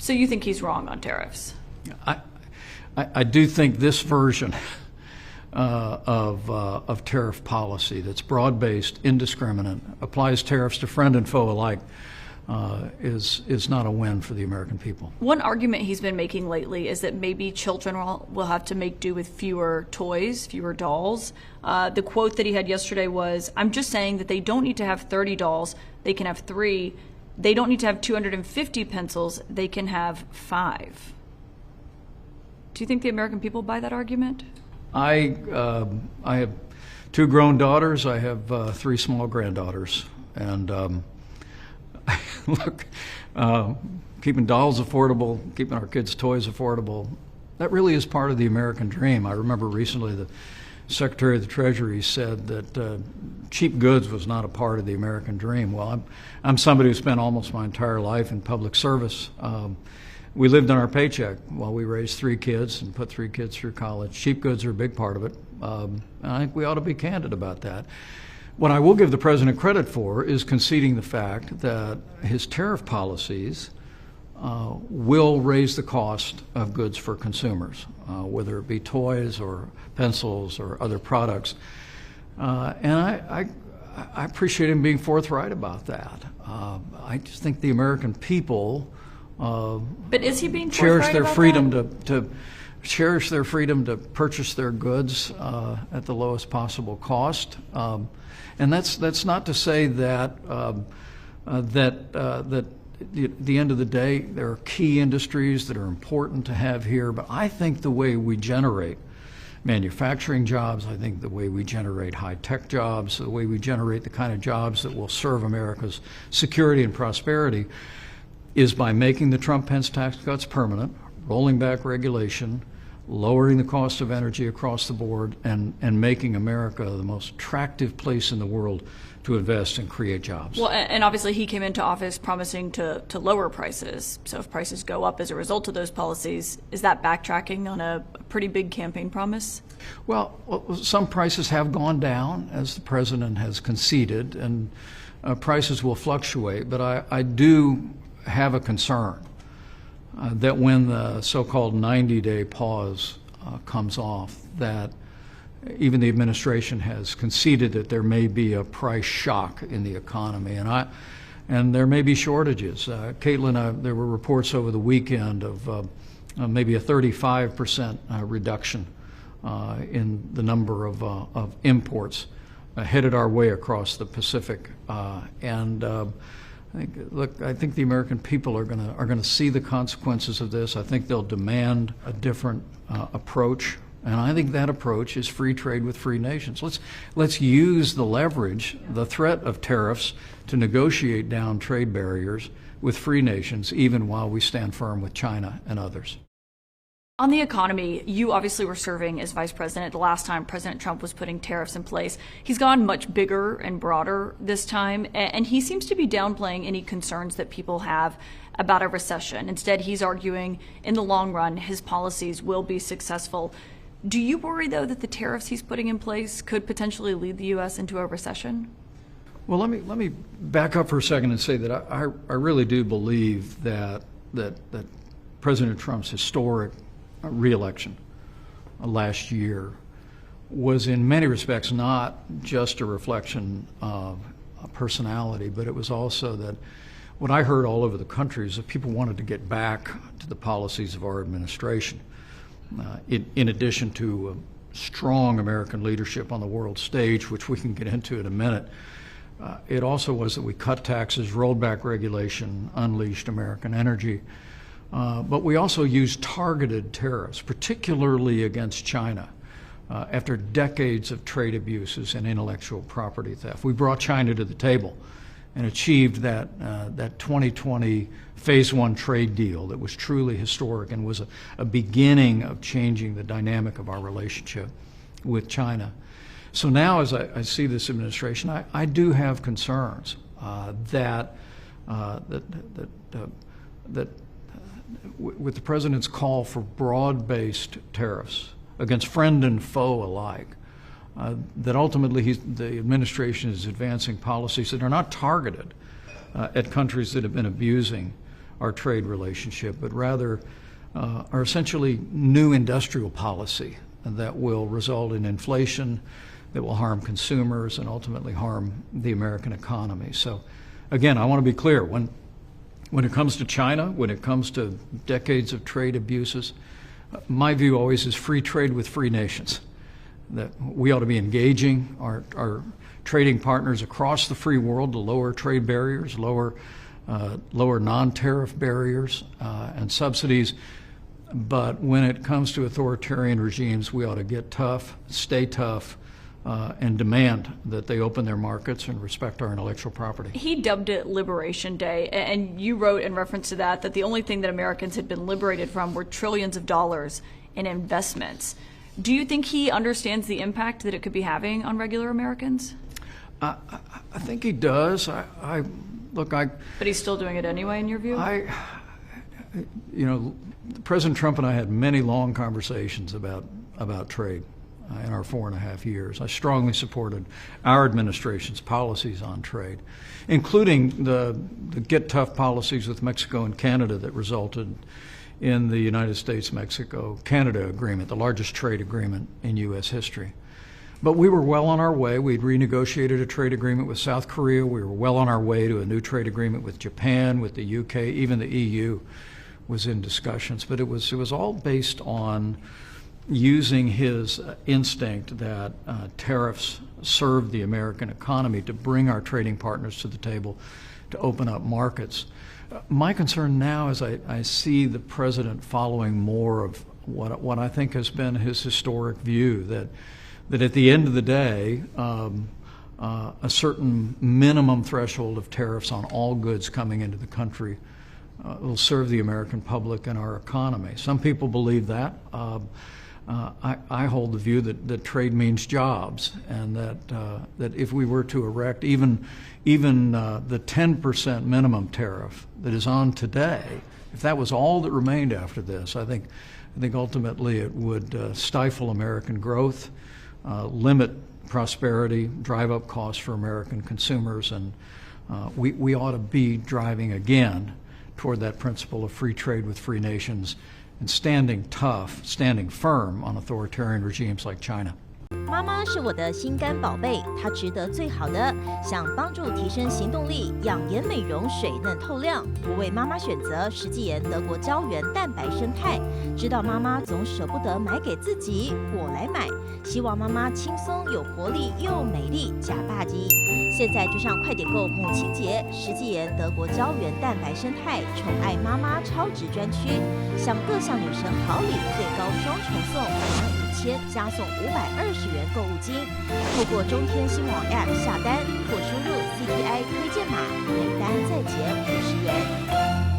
So you think he's wrong on tariffs? I do think this version of tariff policy that's broad-based, indiscriminate, applies tariffs to friend and foe alike, is not a win for the American people. One argument he's been making lately is that maybe children will have to make do with fewer toys, fewer dolls. The quote that he had yesterday was, "I'm just saying that they don't need to have 30 dolls, they can have 3. They don't need to have 250 pencils, they can have 5. Do you think the American people buy that argument? I have 2 grown daughters. I have 3 small granddaughters. And look, keeping dolls affordable, keeping our kids' toys affordable, that really is part of the American dream. I remember recently the Secretary of the Treasury said that cheap goods was not a part of the American dream. Well, I'm somebody who spent almost my entire life in public service. We lived on our paycheck while we raised 3 kids and put 3 kids through college. Cheap goods are a big part of it. And I think we ought to be candid about that. What I will give the president credit for is conceding the fact that his tariff policies will raise the cost of goods for consumers, whether it be toys or pencils or other products. And I appreciate him being forthright about that. I just think the American people but is he being cherish forthright their about freedom that? to cherish their freedom to purchase their goods at the lowest possible cost. And that's not to say that at the end of the day, there are key industries that are important to have here, but I think the way we generate manufacturing jobs, I think the way we generate high-tech jobs, the way we generate the kind of jobs that will serve America's security and prosperity is by making the Trump-Pence tax cuts permanent, rolling back regulation, lowering the cost of energy across the board, and making America the most attractive place in the world to invest and create jobs. Well, and obviously he came into office promising to lower prices. So if prices go up as a result of those policies, is that backtracking on a pretty big campaign promise? Well, some prices have gone down, as the president has conceded, and prices will fluctuate. But I do have a concern that when the so-called 90-day pause comes off, that even the administration has conceded that there may be a price shock in the economy, and there may be shortages. Caitlin, there were reports over the weekend of maybe a 35% reduction in the number of imports headed our way across the Pacific, I think the American people are going to see the consequences of this. I think they'll demand a different approach, and I think that approach is free trade with free nations. Let's use the leverage, the threat of tariffs, to negotiate down trade barriers with free nations, even while we stand firm with China and others. On the economy, you obviously were serving as vice president the last time President Trump was putting tariffs in place. He's gone much bigger and broader this time, and he seems to be downplaying any concerns that people have about a recession. Instead, he's arguing in the long run his policies will be successful. Do you worry, though, that the tariffs he's putting in place could potentially lead the U.S. into a recession? Well, let me back up for a second and say that I really do believe that President Trump's historic re-election last year was in many respects not just a reflection of a personality, but it was also that what I heard all over the country is that people wanted to get back to the policies of our administration. In addition to strong American leadership on the world stage, which we can get into in a minute, it also was that we cut taxes, rolled back regulation, unleashed American energy. But we also used targeted tariffs, particularly against China, after decades of trade abuses and intellectual property theft. We brought China to the table and achieved that 2020 Phase 1 trade deal that was truly historic and was a beginning of changing the dynamic of our relationship with China. So now, as I see this administration, I do have concerns that with the president's call for broad-based tariffs against friend and foe alike, that ultimately the administration is advancing policies that are not targeted at countries that have been abusing our trade relationship, but rather are essentially new industrial policy that will result in inflation, that will harm consumers and ultimately harm the American economy. So again, I want to be clear, when it comes to China, when it comes to decades of trade abuses, my view always is free trade with free nations, that we ought to be engaging our trading partners across the free world to lower trade barriers, lower non-tariff barriers and subsidies. But when it comes to authoritarian regimes, we ought to get tough, stay tough, and demand that they open their markets and respect our intellectual property. He dubbed it Liberation Day, and you wrote in reference to that the only thing that Americans had been liberated from were trillions of dollars in investments. Do you think he understands the impact that it could be having on regular Americans? I think he does. But he's still doing it anyway, in your view? President Trump and I had many long conversations about trade in our 4.5 years. I strongly supported our administration's policies on trade, including the get tough policies with Mexico and Canada that resulted in the United States-Mexico-Canada agreement, the largest trade agreement in U.S. history. But we were well on our way. We'd renegotiated a trade agreement with South Korea. We were well on our way to a new trade agreement with Japan, with the UK, even the EU was in discussions. But it was all based on using his instinct that tariffs serve the American economy to bring our trading partners to the table to open up markets. My concern now is I see the president following more of what I think has been his historic view, that at the end of the day, a certain minimum threshold of tariffs on all goods coming into the country will serve the American public and our economy. Some people believe that. I hold the view that trade means jobs, and that if we were to erect even the 10% minimum tariff that is on today, if that was all that remained after this, I think ultimately it would stifle American growth, limit prosperity, drive up costs for American consumers, and we ought to be driving again toward that principle of free trade with free nations and standing tough, standing firm on authoritarian regimes like China. 妈妈是我的心肝宝贝，她值得最好的。想帮助提升行动力，养颜美容水嫩透亮，不为妈妈选择石基岩德国胶原蛋白生态。知道妈妈总舍不得买给自己，我来买。希望妈妈轻松有活力又美丽假霸级。现在就上快点购母亲节，石基岩德国胶原蛋白生态宠爱妈妈超值专区，享各项女神好礼，最高双重送，5000加送520元购物金。透过中天新网 App 下单或输入 CTI 推荐码，每单再减50元。